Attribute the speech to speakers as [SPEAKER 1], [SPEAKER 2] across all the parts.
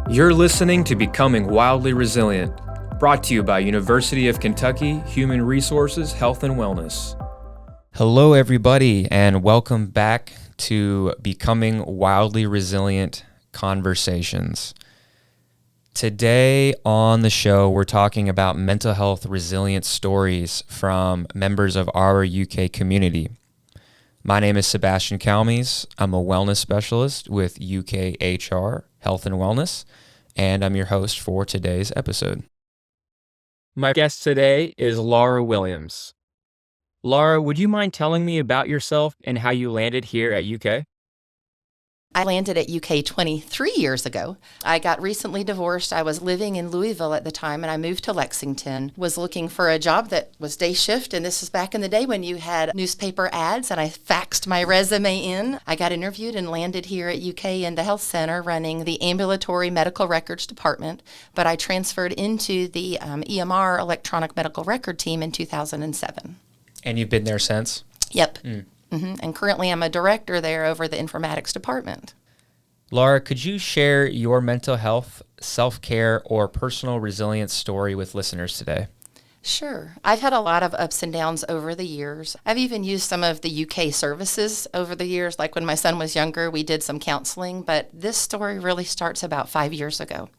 [SPEAKER 1] You're listening to Becoming Wildly Resilient, brought to you by University of Kentucky Human Resources, Health and Wellness. Hello, everybody, and welcome back to Becoming Wildly Resilient Conversations. Today on the show, we're talking about mental health resilience stories from members of our UK community. My name is Sebastian Calmes. I'm a wellness specialist with UK HR, Health and Wellness, and I'm your host for today's episode. My guest today is Laura Williams. Laura, would you mind telling me about yourself and how you landed here at UK?
[SPEAKER 2] I landed at UK 23 years ago. I got recently divorced. I was living in Louisville at the time, and I moved to Lexington. Was looking for a job that was day shift, and this was back in the day when you had newspaper ads, and I faxed my resume in. I got interviewed and landed here at UK in the health center running the ambulatory medical records department, but I transferred into the EMR, electronic medical record team, in 2007.
[SPEAKER 1] And you've been there since?
[SPEAKER 2] Yep. And currently I'm a director there over the Informatics department.
[SPEAKER 1] Laura, could you share your mental health, self-care, or personal resilience story with listeners today?
[SPEAKER 2] Sure. I've had a lot of ups and downs over the years. I've even used some of the UK services over the years. Like when my son was younger, we did some counseling, but this story really starts about 5 years ago.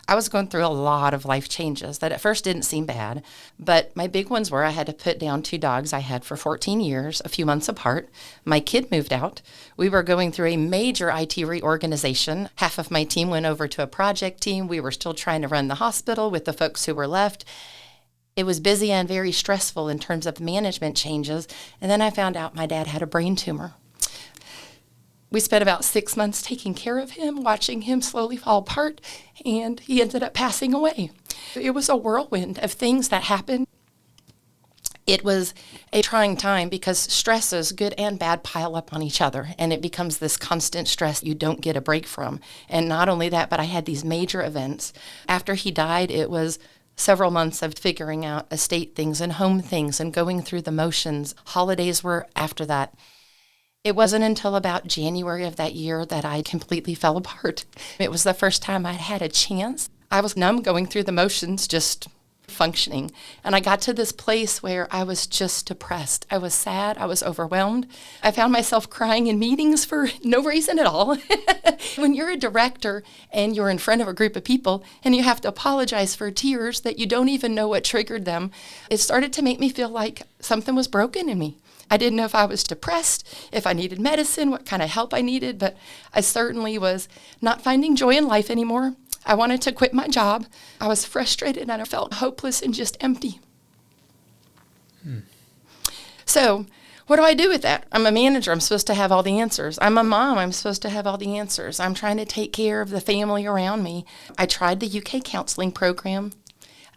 [SPEAKER 2] I was going through a lot of life changes that at first didn't seem bad, but my big ones were I had to put down 2 dogs I had for 14 years, a few months apart. My kid moved out. We were going through a major IT reorganization. Half of my team went over to a project team. We were still trying to run the hospital with the folks who were left. It was busy and very stressful in terms of management changes. And then I found out my dad had a brain tumor. We spent about 6 months taking care of him, watching him slowly fall apart, and he ended up passing away. It was a whirlwind of things that happened. It was a trying time because stresses, good and bad, pile up on each other, and it becomes this constant stress you don't get a break from. And not only that, but I had these major events. After he died, it was several months of figuring out estate things and home things and going through the motions. Holidays were after that. It wasn't until about January of that year that I completely fell apart. It was the first time I'd had a chance. I was numb, going through the motions, just functioning. And I got to this place where I was just depressed. I was sad. I was overwhelmed. I found myself crying in meetings for no reason at all. When you're a director and you're in front of a group of people and you have to apologize for tears that you don't even know what triggered them, it started to make me feel like something was broken in me. I didn't know if I was depressed, if I needed medicine, what kind of help I needed, but I certainly was not finding joy in life anymore. I wanted to quit my job. I was frustrated and I felt hopeless and just empty. So what do I do with that? I'm a manager. I'm supposed to have all the answers. I'm a mom. I'm supposed to have all the answers. I'm trying to take care of the family around me. I tried the UK counseling program.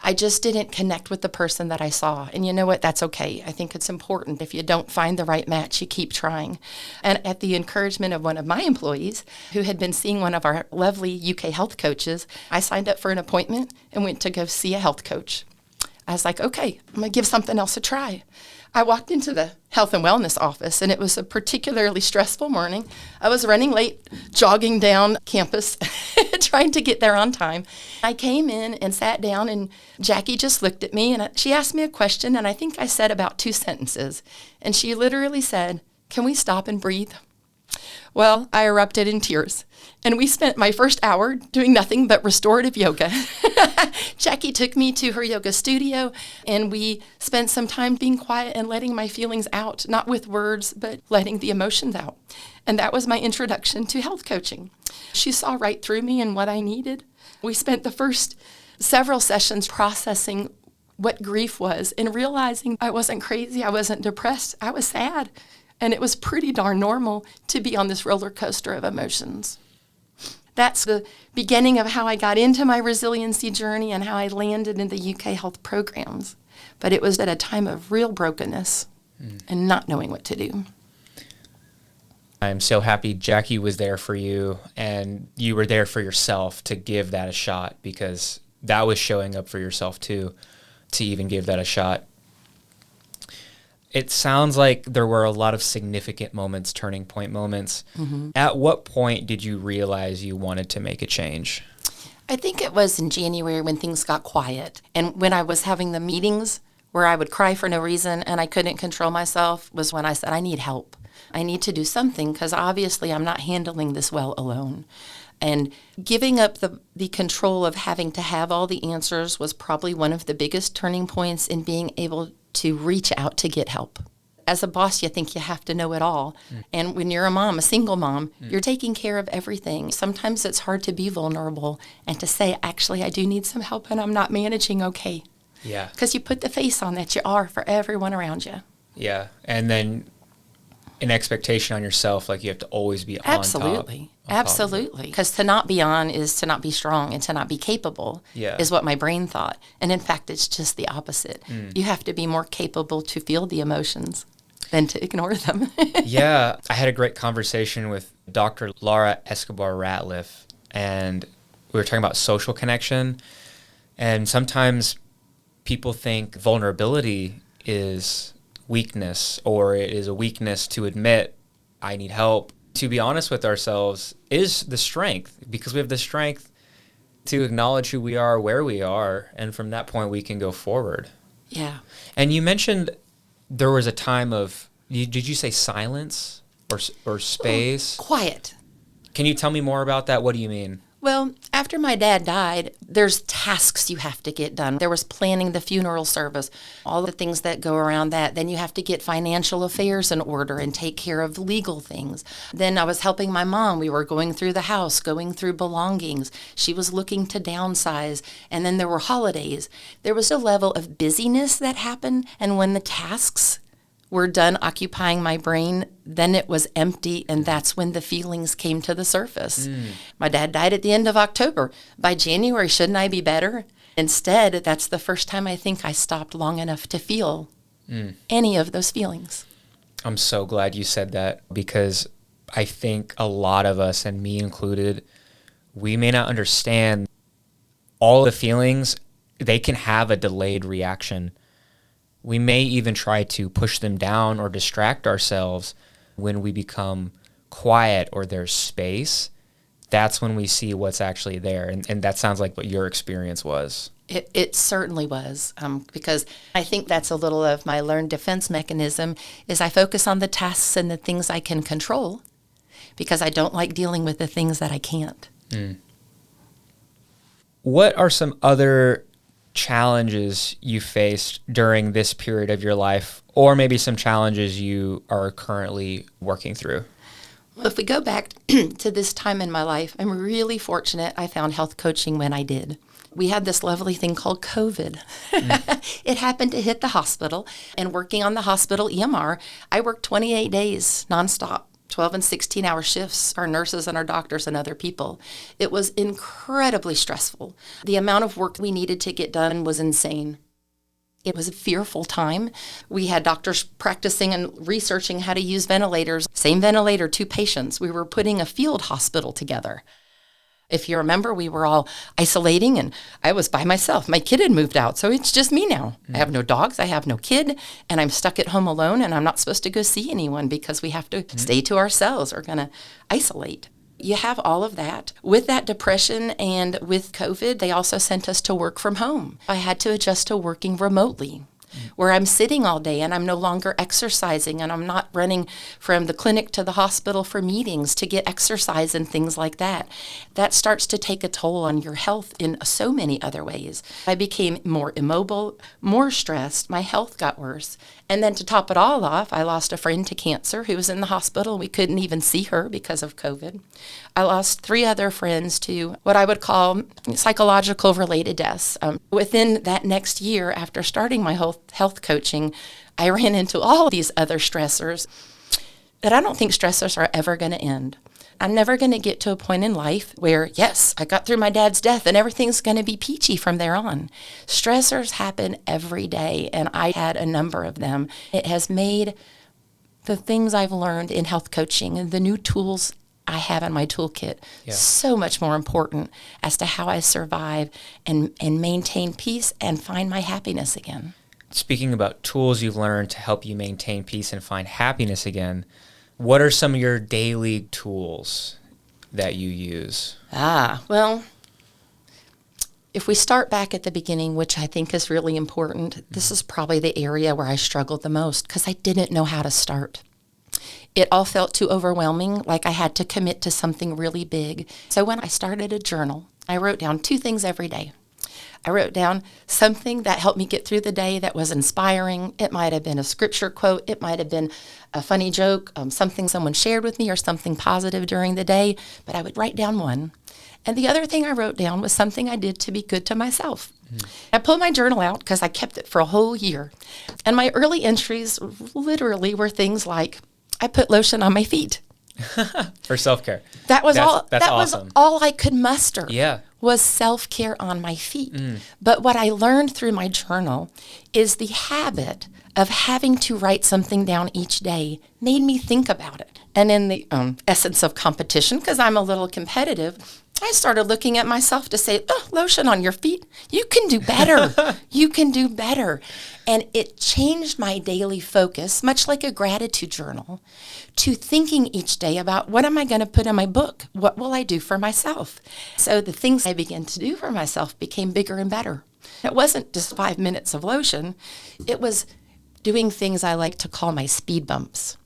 [SPEAKER 2] I just didn't connect with the person that I saw. And you know what? That's okay. I think it's important. If you don't find the right match, you keep trying. And at the encouragement of one of my employees who had been seeing one of our lovely UK health coaches, I signed up for an appointment and went to go see a health coach. I was like, okay, I'm going to give something else a try. I walked into the health and wellness office, and it was a particularly stressful morning. I was running late, jogging down campus, trying to get there on time. I came in and sat down, and Jackie just looked at me, and she asked me a question, and I think I said about 2 sentences. And she literally said, "Can we stop and breathe?" Well, I erupted in tears, and we spent my first hour doing nothing but restorative yoga. Jackie took me to her yoga studio, and we spent some time being quiet and letting my feelings out, not with words, but letting the emotions out. And that was my introduction to health coaching. She saw right through me and what I needed. We spent the first several sessions processing what grief was and realizing I wasn't crazy, I wasn't depressed, I was sad. And it was pretty darn normal to be on this roller coaster of emotions. That's the beginning of how I got into my resiliency journey and how I landed in the UK health programs. But it was at a time of real brokenness and not knowing what to do.
[SPEAKER 1] I'm so happy Jackie was there for you and you were there for yourself to give that a shot, because that was showing up for yourself too, to even give that a shot. It sounds like there were a lot of significant moments, turning point moments. At what point did you realize you wanted to make a change?
[SPEAKER 2] I think it was in January when things got quiet. And when I was having the meetings where I would cry for no reason and I couldn't control myself was when I said, I need help. I need to do something because obviously I'm not handling this well alone. And giving up the control of having to have all the answers was probably one of the biggest turning points in being able to reach out to get help. As a boss, you think you have to know it all. And when you're a mom, a single mom, you're taking care of everything. Sometimes it's hard to be vulnerable and to say, actually, I do need some help and I'm not managing okay.
[SPEAKER 1] Yeah.
[SPEAKER 2] Because you put the face on that you are for everyone around you.
[SPEAKER 1] Yeah. And then an expectation on yourself, like you have to always be on
[SPEAKER 2] Absolutely.
[SPEAKER 1] top.
[SPEAKER 2] Absolutely. Because to not be on is to not be strong, and to not be capable is what my brain thought. And in fact, it's just the opposite. You have to be more capable to feel the emotions than to ignore them.
[SPEAKER 1] Yeah. I had a great conversation with Dr. Laura Escobar Ratliff, and we were talking about social connection. And sometimes people think vulnerability is weakness, or it is a weakness to admit I need help. To be honest with ourselves is the strength, because we have the strength to acknowledge who we are, where we are, and from that point we can go forward.
[SPEAKER 2] Yeah.
[SPEAKER 1] And you mentioned there was a time of, did you say silence or space?
[SPEAKER 2] Quiet.
[SPEAKER 1] Can you tell me more about that? What do you mean?
[SPEAKER 2] Well, after my dad died, there's tasks you have to get done. There was planning the funeral service, all the things that go around that. Then you have to get financial affairs in order and take care of legal things. Then I was helping my mom. We were going through the house, going through belongings. She was looking to downsize. And then there were holidays. There was a level of busyness that happened. And when the tasks were done occupying my brain, then it was empty, and that's when the feelings came to the surface. My dad died at the end of October. By January, shouldn't I be better? Instead, that's the first time I think I stopped long enough to feel any of those feelings.
[SPEAKER 1] I'm so glad you said that, because I think a lot of us, and me included, we may not understand all the feelings. They can have a delayed reaction. We may even try to push them down or distract ourselves. When we become quiet or there's space, that's when we see what's actually there. And that sounds like what your experience was.
[SPEAKER 2] It certainly was, because I think that's a little of my learned defense mechanism is I focus on the tasks and the things I can control, because I don't like dealing with the things that I can't.
[SPEAKER 1] What are some other challenges you faced during this period of your life, or maybe some challenges you are currently working through?
[SPEAKER 2] Well, if we go back to this time in my life, I'm really fortunate I found health coaching when I did. We had this lovely thing called COVID. It happened to hit the hospital, and working on the hospital EMR, I worked 28 days nonstop. 12 and 16-hour shifts, our nurses and our doctors and other people. It was incredibly stressful. The amount of work we needed to get done was insane. It was a fearful time. We had doctors practicing and researching how to use ventilators. Same ventilator, 2 patients. We were putting a field hospital together. If you remember, we were all isolating, and I was by myself. My kid had moved out, so it's just me now. I have no dogs, I have no kid, and I'm stuck at home alone, and I'm not supposed to go see anyone because we have to stay to ourselves. We're going to isolate. You have all of that. With that depression and with COVID, they also sent us to work from home. I had to adjust to working remotely, where I'm sitting all day and I'm no longer exercising, and I'm not running from the clinic to the hospital for meetings to get exercise and things like that. That starts to take a toll on your health in so many other ways. I became more immobile, more stressed. My health got worse. And then to top it all off, I lost a friend to cancer who was in the hospital. We couldn't even see her because of COVID. I lost 3 other friends to what I would call psychological related deaths. Within that next year, after starting my health coaching, I ran into all of these other stressors that I don't think stressors are ever going to end. I'm never going to get to a point in life where, yes, I got through my dad's death and everything's going to be peachy from there on. Stressors happen every day, and I had a number of them. It has made the things I've learned in health coaching and the new tools I have in my toolkit so much more important as to how I survive and maintain peace and find my happiness again.
[SPEAKER 1] Speaking about tools you've learned to help you maintain peace and find happiness again, what are some of your daily tools that you use?
[SPEAKER 2] Well, If we start back at the beginning, which I think is really important, this is probably the area where I struggled the most because I didn't know how to start. It all felt too overwhelming, like I had to commit to something really big. So when I started a journal, I wrote down 2 things every day. I wrote down something that helped me get through the day that was inspiring. It might have been a scripture quote. It might have been a funny joke, something someone shared with me or something positive during the day. But I would write down one. And the other thing I wrote down was something I did to be good to myself. I pulled my journal out because I kept it for a whole year. And my early entries literally were things like, I put lotion on my feet.
[SPEAKER 1] For self-care.
[SPEAKER 2] That was all.
[SPEAKER 1] That's
[SPEAKER 2] that
[SPEAKER 1] awesome.
[SPEAKER 2] was all I could muster.
[SPEAKER 1] Yeah.
[SPEAKER 2] Was self-care on my feet. But what I learned through my journal is the habit of having to write something down each day made me think about it. And in the essence of competition, because I'm a little competitive, I started looking at myself to say, oh, lotion on your feet. You can do better. You can do better. And it changed my daily focus, much like a gratitude journal, to thinking each day about what am I going to put in my book? What will I do for myself? So the things I began to do for myself became bigger and better. It wasn't just 5 minutes of lotion. It was doing things I like to call my speed bumps.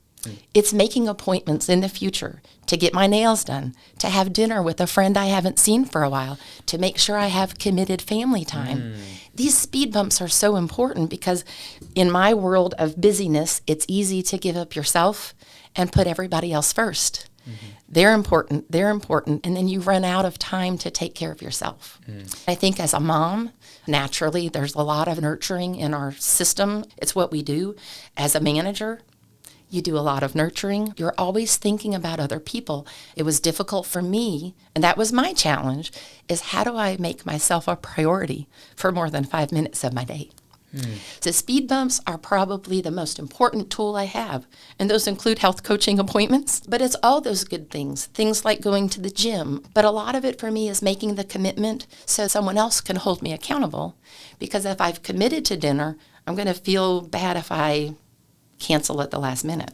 [SPEAKER 2] It's making appointments in the future to get my nails done, to have dinner with a friend I haven't seen for a while, to make sure I have committed family time. These speed bumps are so important because in my world of busyness, it's easy to give up yourself and put everybody else first. They're important, and then you run out of time to take care of yourself. I think as a mom, naturally, there's a lot of nurturing in our system. It's what we do. As a manager, you do a lot of nurturing. You're always thinking about other people. It was difficult for me, and that was my challenge, is how do I make myself a priority for more than 5 minutes of my day? So speed bumps are probably the most important tool I have, and those include health coaching appointments, but it's all those good things like going to the gym. But a lot of it for me is making the commitment so someone else can hold me accountable, because if I've committed to dinner, I'm going to feel bad if I cancel at the last minute.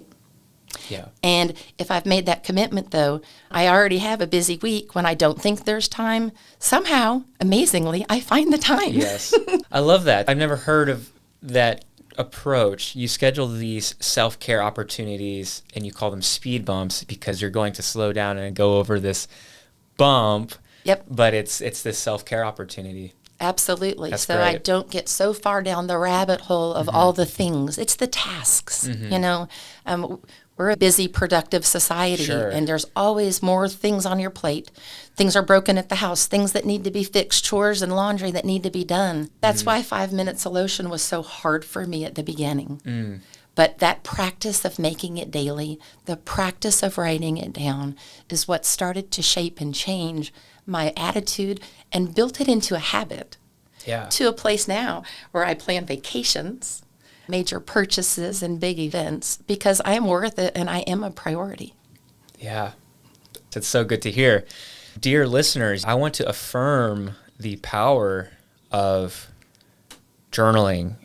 [SPEAKER 1] Yeah.
[SPEAKER 2] And if I've made that commitment, though, I already have a busy week. When I don't think there's time, somehow, amazingly, I find the time.
[SPEAKER 1] Yes. I love that. I've never heard of that approach. You schedule these self-care opportunities and you call them speed bumps because you're going to slow down and go over this bump.
[SPEAKER 2] Yep.
[SPEAKER 1] But it's this self-care opportunity.
[SPEAKER 2] Absolutely.
[SPEAKER 1] That's
[SPEAKER 2] so
[SPEAKER 1] great.
[SPEAKER 2] I don't get so far down the rabbit hole of all the things. It's the tasks, you know. We're a busy, productive society,
[SPEAKER 1] Sure.
[SPEAKER 2] and there's always more things on your plate. Things are broken at the house, things that need to be fixed, chores and laundry that need to be done. That's why 5 minutes of lotion was so hard for me at the beginning. But that practice of making it daily, the practice of writing it down, is what started to shape and change my attitude and built it into a habit.
[SPEAKER 1] Yeah.
[SPEAKER 2] To a place now where I plan vacations, major purchases, and big events because I am worth it and I am a priority.
[SPEAKER 1] Yeah. It's so good to hear. Dear listeners, I want to affirm the power of journaling.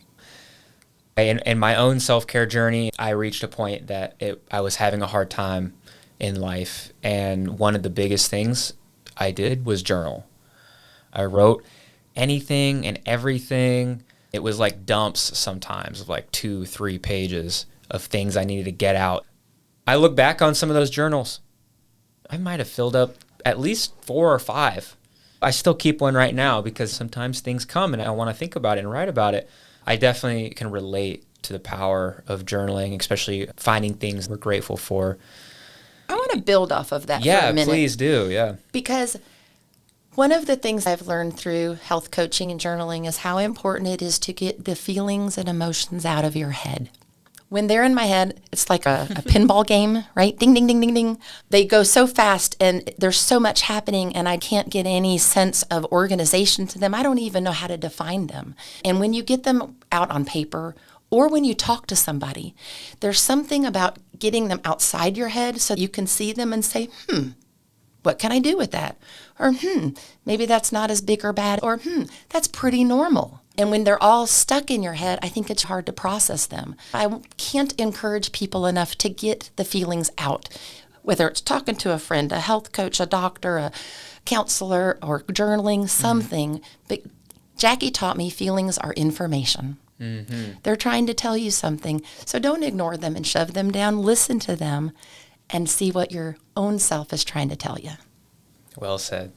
[SPEAKER 1] In my own self-care journey, I reached a point that I was having a hard time in life, and one of the biggest things I did was journal. I wrote anything and everything. It was like dumps sometimes of like 2-3 pages of things I needed to get out. I look back on some of those journals. I might have filled up at least 4 or 5. I still keep one right now because sometimes things come and I want to think about it and write about it. I definitely can relate to the power of journaling, especially finding things we're grateful for.
[SPEAKER 2] I want to build off of that for a minute.
[SPEAKER 1] Yeah, please do, yeah.
[SPEAKER 2] Because one of the things I've learned through health coaching and journaling is how important it is to get the feelings and emotions out of your head. When they're in my head, it's like a pinball game, right? Ding, ding, ding, ding, ding. They go so fast and there's so much happening and I can't get any sense of organization to them. I don't even know how to define them. And when you get them out on paper or when you talk to somebody, there's something about getting them outside your head so you can see them and say, what can I do with that? Or, maybe that's not as big or bad. Or, that's pretty normal. And when they're all stuck in your head, I think it's hard to process them. I can't encourage people enough to get the feelings out. whether it's talking to a friend, a health coach, a doctor, a counselor, or journaling, something. But Jackie taught me feelings are information. They're trying to tell you something. So don't ignore them and shove them down. Listen to them and see what your own self is trying to tell you.
[SPEAKER 1] Well said.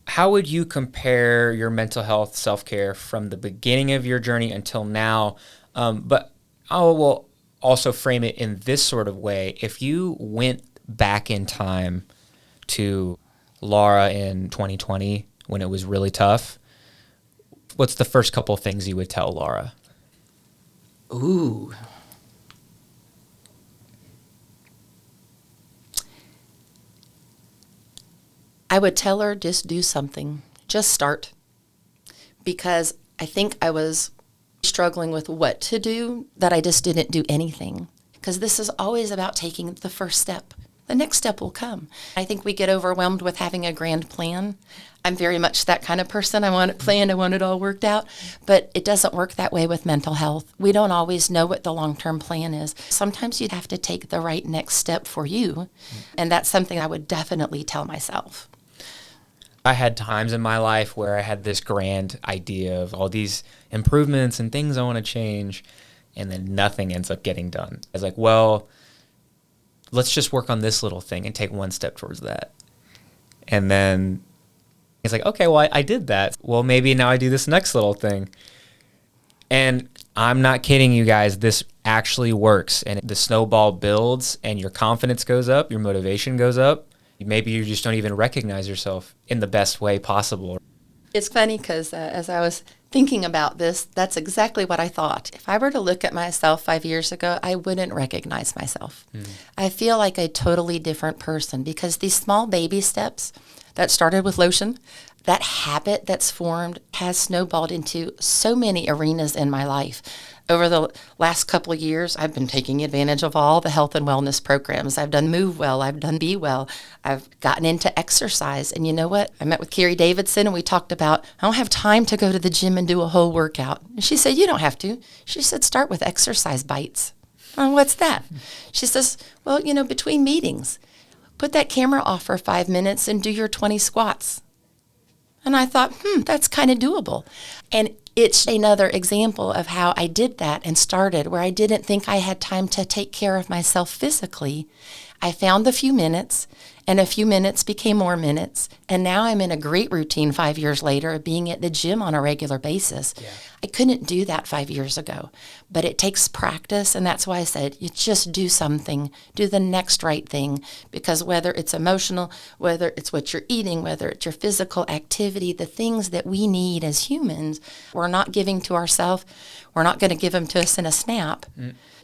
[SPEAKER 1] How would you compare your mental health self-care from the beginning of your journey until now? But I will also frame it in this sort of way. If you went back in time to Laura in 2020 when it was really tough, what's the first couple of things you would tell Laura?
[SPEAKER 2] Ooh. I would tell her, just do something. Just start. Because I think I was struggling with what to do, that I just didn't do anything. Because this is always about taking the first step. The next step will come. I think we get overwhelmed with having a grand plan. I'm very much that kind of person. I want it planned. I want it all worked out. But it doesn't work that way with mental health. We don't always know what the long-term plan is. Sometimes you have to take the right next step for you. And that's something I would definitely tell myself.
[SPEAKER 1] I had times in my life where I had this grand idea of all these improvements and things I want to change, and then nothing ends up getting done. I was like, well, let's just work on this little thing and take one step towards that. And then it's like, okay, well, I did that. Well, maybe now I do this next little thing. And I'm not kidding you guys, this actually works. And the snowball builds and your confidence goes up, your motivation goes up. Maybe you just don't even recognize yourself in the best way possible.
[SPEAKER 2] It's funny because as I was thinking about this, that's exactly what I thought. If I were to look at myself 5 years ago, I wouldn't recognize myself. I feel like a totally different person because these small baby steps that started with lotion, that habit that's formed has snowballed into so many arenas in my life. Over the last couple of years, I've been taking advantage of all the health and wellness programs. I've done Move Well. I've done Be Well. I've gotten into exercise. And you know what? I met with Carrie Davidson, and we talked about, I don't have time to go to the gym and do a whole workout. And she said, you don't have to. She said, start with exercise bites. Oh, what's that? She says, well, between meetings, put that camera off for 5 minutes and do your 20 squats. And I thought, that's kind of doable. And it's another example of how I did that and started where I didn't think I had time to take care of myself physically. I found the few minutes, and a few minutes became more minutes. And now I'm in a great routine 5 years later of being at the gym on a regular basis. Yeah. I couldn't do that 5 years ago, but it takes practice. And that's why I said, you just do something, do the next right thing, because whether it's emotional, whether it's what you're eating, whether it's your physical activity, the things that we need as humans, we're not giving to ourselves. We're not going to give them to us in a snap.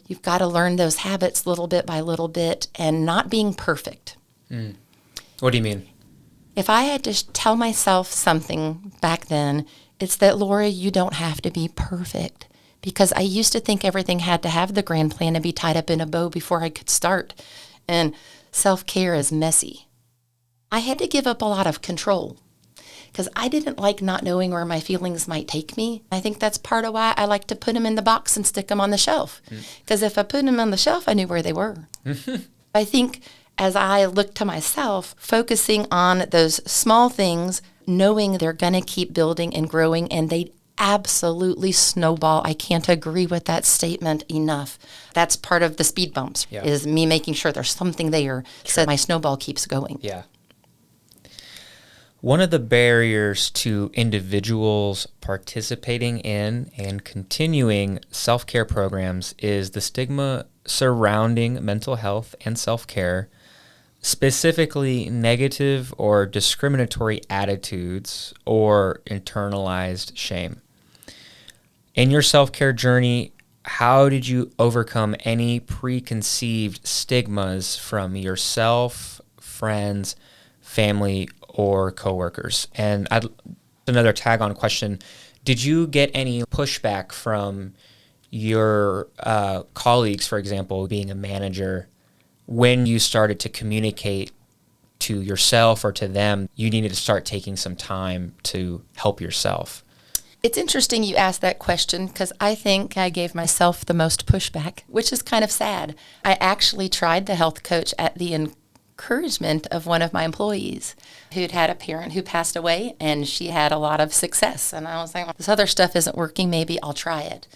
[SPEAKER 2] You've got to learn those habits little bit by little bit and not being perfect.
[SPEAKER 1] What do you mean?
[SPEAKER 2] If I had to tell myself something back then, it's that, Laura, you don't have to be perfect. Because I used to think everything had to have the grand plan and be tied up in a bow before I could start. And self-care is messy. I had to give up a lot of control because I didn't like not knowing where my feelings might take me. I think that's part of why I like to put them in the box and stick them on the shelf. Because if I put them on the shelf, I knew where they were. I think as I look to myself, focusing on those small things, knowing they're going to keep building and growing, and they absolutely snowball. I can't agree with that statement enough. That's part of the speed bumps, is me making sure there's something there so my snowball keeps going.
[SPEAKER 1] Yeah. One of the barriers to individuals participating in and continuing self-care programs is the stigma surrounding mental health and self-care, specifically negative or discriminatory attitudes or internalized shame. In your self-care journey, how did you overcome any preconceived stigmas from yourself, friends, family, or coworkers? And another tag-on question, did you get any pushback from your colleagues, for example, being a manager, when you started to communicate to yourself or to them, you needed to start taking some time to help yourself?
[SPEAKER 2] It's interesting you asked that question because I think I gave myself the most pushback, which is kind of sad. I actually tried the health coach at the encouragement of one of my employees who'd had a parent who passed away, and she had a lot of success. And I was like, well, this other stuff isn't working. Maybe I'll try it.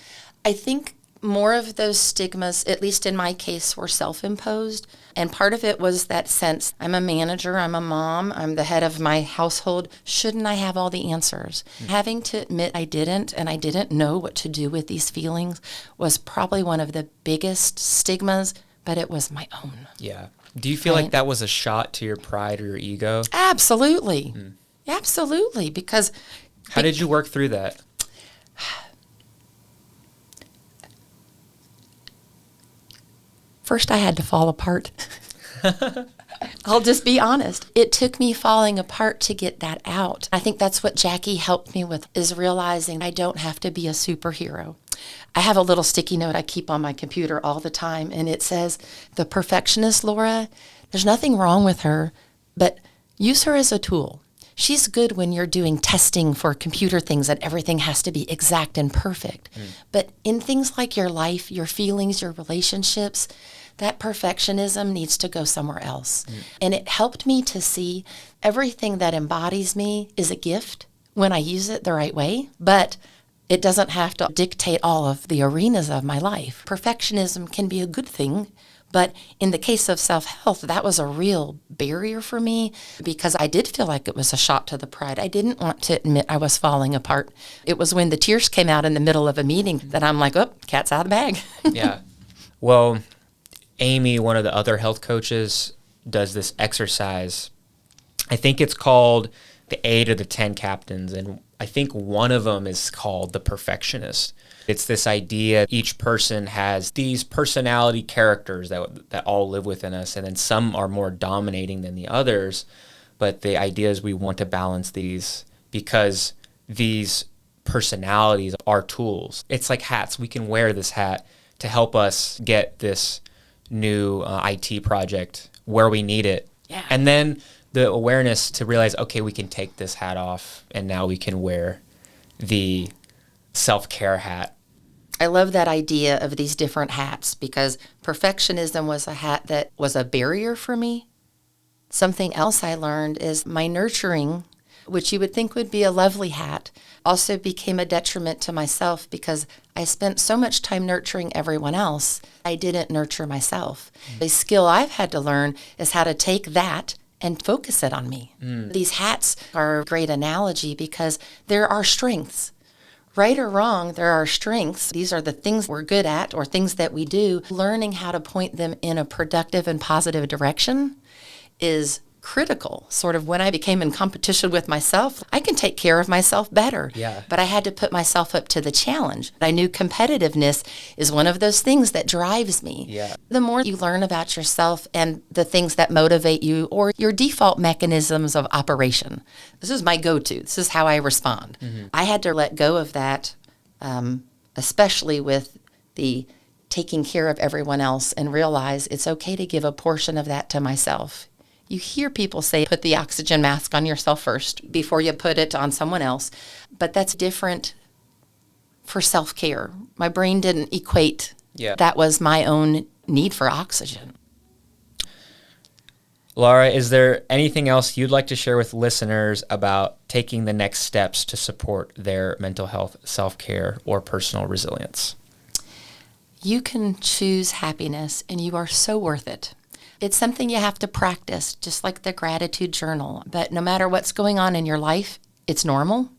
[SPEAKER 2] I think more of those stigmas, at least in my case, were self-imposed. And part of it was that sense, I'm a manager, I'm a mom, I'm the head of my household. Shouldn't I have all the answers? Having to admit I didn't, and I didn't know what to do with these feelings was probably one of the biggest stigmas, but it was my own.
[SPEAKER 1] Yeah. Do you feel like that was a shot to your pride or your ego?
[SPEAKER 2] Absolutely. Absolutely. Because
[SPEAKER 1] how did you work through that?
[SPEAKER 2] First, I had to fall apart. I'll just be honest. It took me falling apart to get that out. I think that's what Jackie helped me with, is realizing I don't have to be a superhero. I have a little sticky note I keep on my computer all the time, and it says, the perfectionist, Laura, there's nothing wrong with her, but use her as a tool. She's good when you're doing testing for computer things and everything has to be exact and perfect. But in things like your life, your feelings, your relationships, that perfectionism needs to go somewhere else. And it helped me to see everything that embodies me is a gift when I use it the right way, but it doesn't have to dictate all of the arenas of my life. Perfectionism can be a good thing, but in the case of self-health, that was a real barrier for me because I did feel like it was a shot to the pride. I didn't want to admit I was falling apart. It was when the tears came out in the middle of a meeting that I'm like, oh, cat's out of the bag.
[SPEAKER 1] Yeah. Well, Amy, one of the other health coaches, does this exercise. I think it's called the 8 or the 10 captains, and I think one of them is called the perfectionist. It's this idea each person has these personality characters that all live within us, and then some are more dominating than the others. But the idea is we want to balance these because these personalities are tools. It's like hats. We can wear this hat to help us get this new IT project where we need it.
[SPEAKER 2] Yeah.
[SPEAKER 1] And then the awareness to realize, okay, we can take this hat off and now we can wear the self-care hat.
[SPEAKER 2] I love that idea of these different hats because perfectionism was a hat that was a barrier for me. Something else I learned is my nurturing, which you would think would be a lovely hat, also became a detriment to myself because I spent so much time nurturing everyone else, I didn't nurture myself. The skill I've had to learn is how to take that and focus it on me. These hats are a great analogy because there are strengths. Right or wrong, there are strengths. These are the things we're good at or things that we do. Learning how to point them in a productive and positive direction is critical. Sort of when I became in competition with myself, I can take care of myself better.
[SPEAKER 1] Yeah.
[SPEAKER 2] But I had to put myself up to the challenge. I knew competitiveness is one of those things that drives me.
[SPEAKER 1] Yeah.
[SPEAKER 2] The more you learn about yourself and the things that motivate you or your default mechanisms of operation, this is my go-to. This is how I respond. I had to let go of that, especially with the taking care of everyone else and realize it's okay to give a portion of that to myself. You hear people say, put the oxygen mask on yourself first before you put it on someone else. But that's different for self-care. My brain didn't equate that was my own need for oxygen.
[SPEAKER 1] Laura, is there anything else you'd like to share with listeners about taking the next steps to support their mental health, self-care, or personal resilience?
[SPEAKER 2] You can choose happiness, and you are so worth it. It's something you have to practice, just like the gratitude journal. But no matter what's going on in your life, it's normal.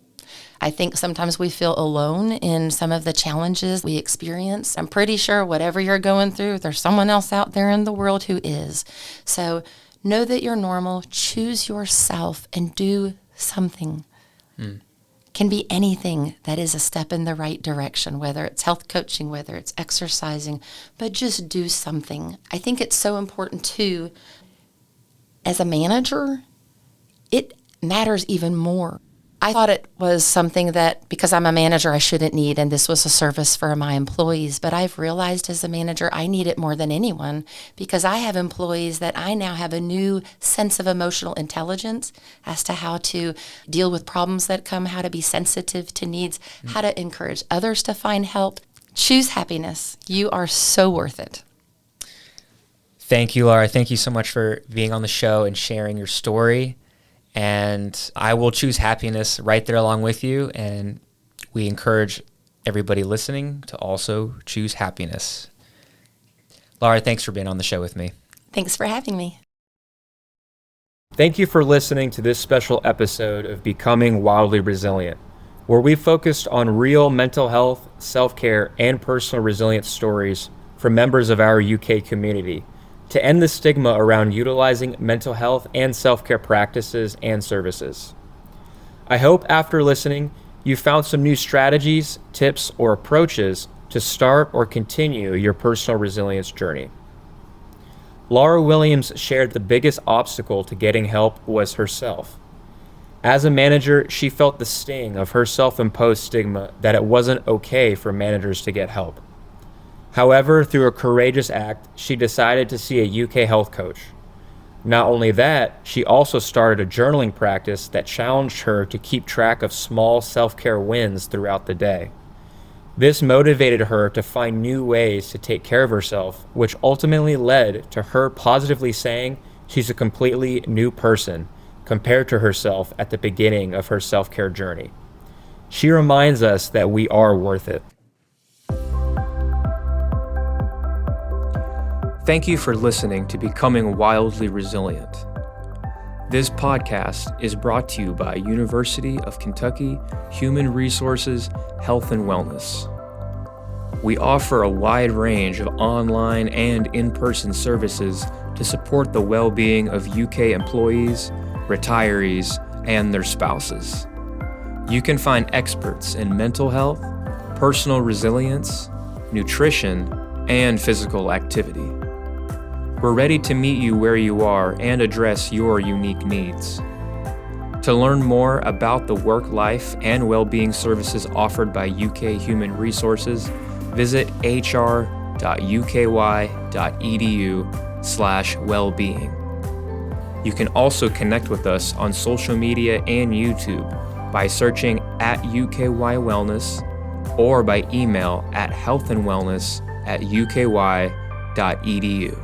[SPEAKER 2] I think sometimes we feel alone in some of the challenges we experience. I'm pretty sure whatever you're going through, there's someone else out there in the world who is. So know that you're normal, choose yourself, and do something. Can be anything that is a step in the right direction, whether it's health coaching, whether it's exercising, but just do something. I think it's so important too, as a manager, it matters even more. I thought it was something that, because I'm a manager, I shouldn't need, and this was a service for my employees. But I've realized as a manager, I need it more than anyone, because I have employees that I now have a new sense of emotional intelligence as to how to deal with problems that come, how to be sensitive to needs, how to encourage others to find help. Choose happiness. You are so worth it.
[SPEAKER 1] Thank you, Laura. Thank you so much for being on the show and sharing your story. And I will choose happiness right there along with you. And we encourage everybody listening to also choose happiness. Laura, thanks for being on the show with me.
[SPEAKER 2] Thanks for having me.
[SPEAKER 1] Thank you for listening to this special episode of Becoming Wildly Resilient, where we focused on real mental health, self-care, and personal resilience stories from members of our UK community, to end the stigma around utilizing mental health and self-care practices and services. I hope after listening, you found some new strategies, tips, or approaches to start or continue your personal resilience journey. Laura Williams shared the biggest obstacle to getting help was herself. As a manager, she felt the sting of her self-imposed stigma that it wasn't okay for managers to get help. However, through a courageous act, she decided to see a UK health coach. Not only that, she also started a journaling practice that challenged her to keep track of small self-care wins throughout the day. This motivated her to find new ways to take care of herself, which ultimately led to her positively saying she's a completely new person compared to herself at the beginning of her self-care journey. She reminds us that we are worth it. Thank you for listening to Becoming Wildly Resilient. This podcast is brought to you by University of Kentucky Human Resources, Health and Wellness. We offer a wide range of online and in-person services to support the well-being of UK employees, retirees, and their spouses. You can find experts in mental health, personal resilience, nutrition, and physical activity. We're ready to meet you where you are and address your unique needs. To learn more about the work life and well-being services offered by UK Human Resources, visit hr.uky.edu/wellbeing. You can also connect with us on social media and YouTube by searching @UKY Wellness or by email at healthandwellness@uky.edu.